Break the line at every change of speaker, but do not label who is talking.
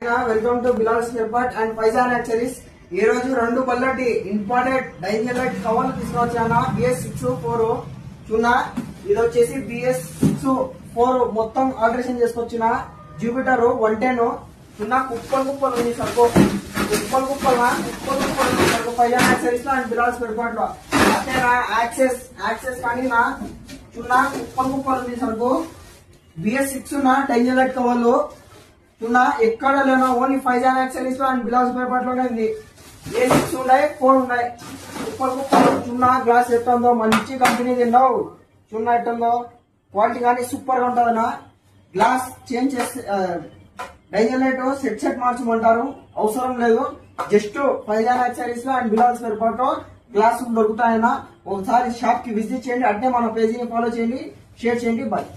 Welcome to Bilal's spare and Faizan accessories. ఈ రోజు రెండు బల్లటి ఇంపార్టెంట్ డైజెలైట్ కవర్లు తీసుకొచ్చాను. BS6-4 చున్నా. ఇది వచ్చేసి BS6-4 మొత్తం ఆల్టరేషన్ చేసుకొచ్చిన జూపిటర్ 110 చున్నా. కుప్పలు ఉంది సరుకు, కుప్పలు సరుకు పైజాన్ యాక్సరీస్ లో అండ్ బిలాల్స్ స్పేర్ లో. అంటే యాక్సెస్ కానీ నా చున్నా కుప్పలు ఉంది సరుకు. BS6 డైజెలైట్ కవర్లు చున్నా. ఎక్కడ లేనా ఓన్లీ పైజాన్ యాక్సరీస్ లో అండ్ బిలాల్స్ స్పేర్ లోనే ఉంది. A6 ఉన్నాయి, 4 ఉన్నాయి. కుప్పలు చున్నా. గ్లాస్ ఎట్టుందో మంచి కంపెనీ తిన్నావు చున్నా. ఎట్టుందో క్వాలిటీ కానీ సూపర్ గా ఉంటుందన్నా. గ్లాస్ చేంజ్ చేస్తే డైజెలైట్ సెట్ మార్చమంటారు, అవసరం లేదు. జస్ట్ పైజాన్ యాక్సరీస్ లో అండ్ బిలాల్స్ స్పేర్ లో గ్లాస్ దొరుకుతాయన్నా. ఒకసారి షాప్ కి విజిట్ చేయండి. అంటే మన పేజీని ఫాలో చేయండి, షేర్ చేయండి. బాయ్.